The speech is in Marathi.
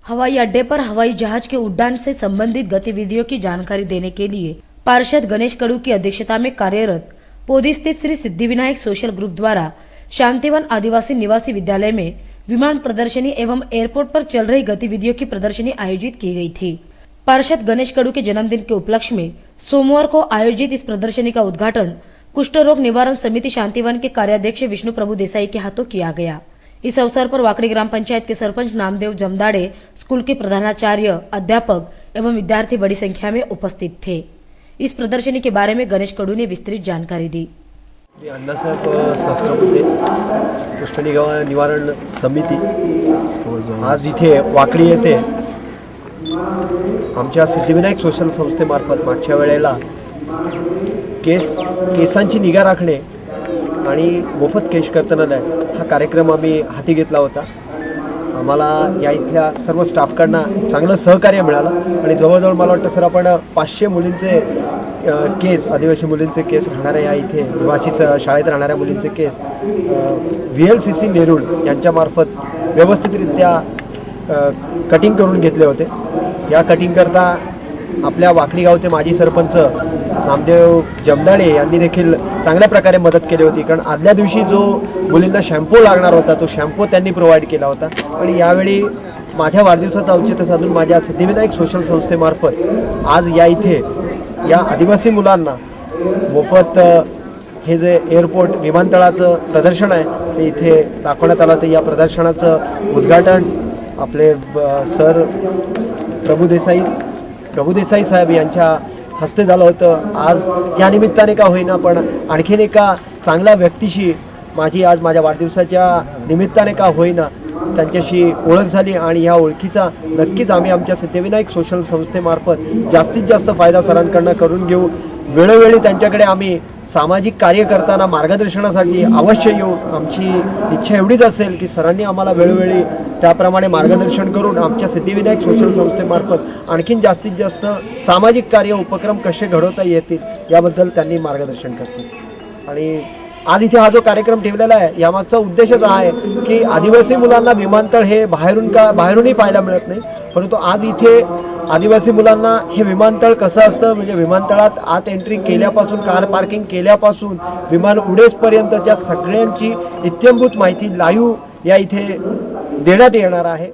हवाई अड्डे पर हवाई जहाज के उड़ान से संबंधित गतिविधियों की जानकारी देने के लिए पार्षद गणेश कड़ू की अध्यक्षता में कार्यरत पोदी स्थित श्री सिद्धिविनायक सोशल ग्रुप द्वारा शांतिवन आदिवासी निवासी विद्यालय में विमान प्रदर्शनी एवं एयरपोर्ट पर चल रही गतिविधियों की प्रदर्शनी आयोजित की गई थी। पार्षद गणेश कड़ू के जन्मदिन के उपलक्ष्य में सोमवार को आयोजित इस प्रदर्शनी का उद्घाटन कुष्ठ रोग निवारण समिति शांतिवन के कार्याध्यक्ष विष्णु प्रभु देसाई के हाथों किया गया। इस अवसर पर वाकड़ी ग्राम पंचायत के सरपंच नामदेव जमदाड़े, स्कूल के प्रधानाचार्य, अध्यापक एवं विद्यार्थी बड़ी संख्या में उपस्थित थे। इस प्रदर्शनी के बारे में गणेश कड़ू ने विस्तृत जानकारी दी। अण्णासाहेब सहस्त्रबुद्धे कुष्ठ निवारण समिती आज इथे वाकडी येथे आमच्या सिद्धिविनायक सोशल संस्थेमार्फत मागच्या वेळेला केसांची निगा राखणे आणि मोफत केश कर्तनालय हा कार्यक्रम आम्ही हाती घेतला होता। आम्हाला या इथल्या सर्व स्टाफकडनं चांगलं सहकार्य मिळालं आणि जवळजवळ मला वाटतं सर आपण 500 मुलींचे केस, आदिवासी मुलींचे केस राहणाऱ्या या इथे निवासी शाळेत राहणाऱ्या मुलींचे केस VLCC नेरूळ यांच्यामार्फत व्यवस्थितरित्या कटिंग करून घेतले होते। या कटिंग करता आपल्या वाकडी गावचे माजी सरपंच नामदेव जमदाड़े यांनी देखील चांगल्या प्रकारे मदत केली होती, कारण आदल्या दिवशी जो मुलींना शॅम्पू लागणार होता तो शॅम्पू त्यांनी प्रोव्हाइड केला होता। आणि यावेळी माझ्या वाढदिवसाचं औचित्य साधून माझ्या सिद्धिविनायक सोशल संस्थेमार्फत आज या इथे या आदिवासी मुलांना मोफत हे जे एअरपोर्ट विमानतळाचं प्रदर्शन आहे ते इथे दाखवण्यात आलं। तर या प्रदर्शनाचं उद्घाटन आपले सर प्रभू देसाई साहेब यांच्या हस्ते झालं होतं। आज या निमित्ताने का होईना पण आणखीन एका चांगल्या व्यक्तीशी माझी आज माझ्या वाढदिवसाच्या निमित्ताने का होईना त्यांच्याशी ओळख झाली आणि ह्या ओळखीचा नक्कीच आम्ही आमच्या सिद्धिविनायक सोशल संस्थेमार्फत जास्तीत जास्त फायदा सरांकडून करून घेऊ। वेळोवेळी त्यांच्याकडे आम्ही सामाजिक कार्य करताना मार्गदर्शनासाठी अवश्य येऊ। आमची इच्छा एवढीच असेल की सरांनी आम्हाला वेळोवेळी त्याप्रमाणे मार्गदर्शन करून आमच्या सिद्धिविनायक सोशल संस्थेमार्फत आणखीन जास्तीत जास्त सामाजिक कार्य उपक्रम कसे घडवता येतील याबद्दल त्यांनी मार्गदर्शन करतील। आणि आज इथे हा जो कार्यक्रम ठेवलेला आहे यामागचा उद्देशच आहे की आदिवासी मुलांना विमानतळ हे बाहेरूनही पाहायला मिळत नाही, परंतु आज इथे आदिवासी मुलांना हे विमानतळ कसं असतं म्हणजे विमानतळात आत एंट्री केल्यापासून कार पार्किंग केल्यापासून विमान उडेसपर्यंतच्या सगळ्यांची इत्यंभूत माहिती लाईव्ह या इथे देण्यात येणार आहे।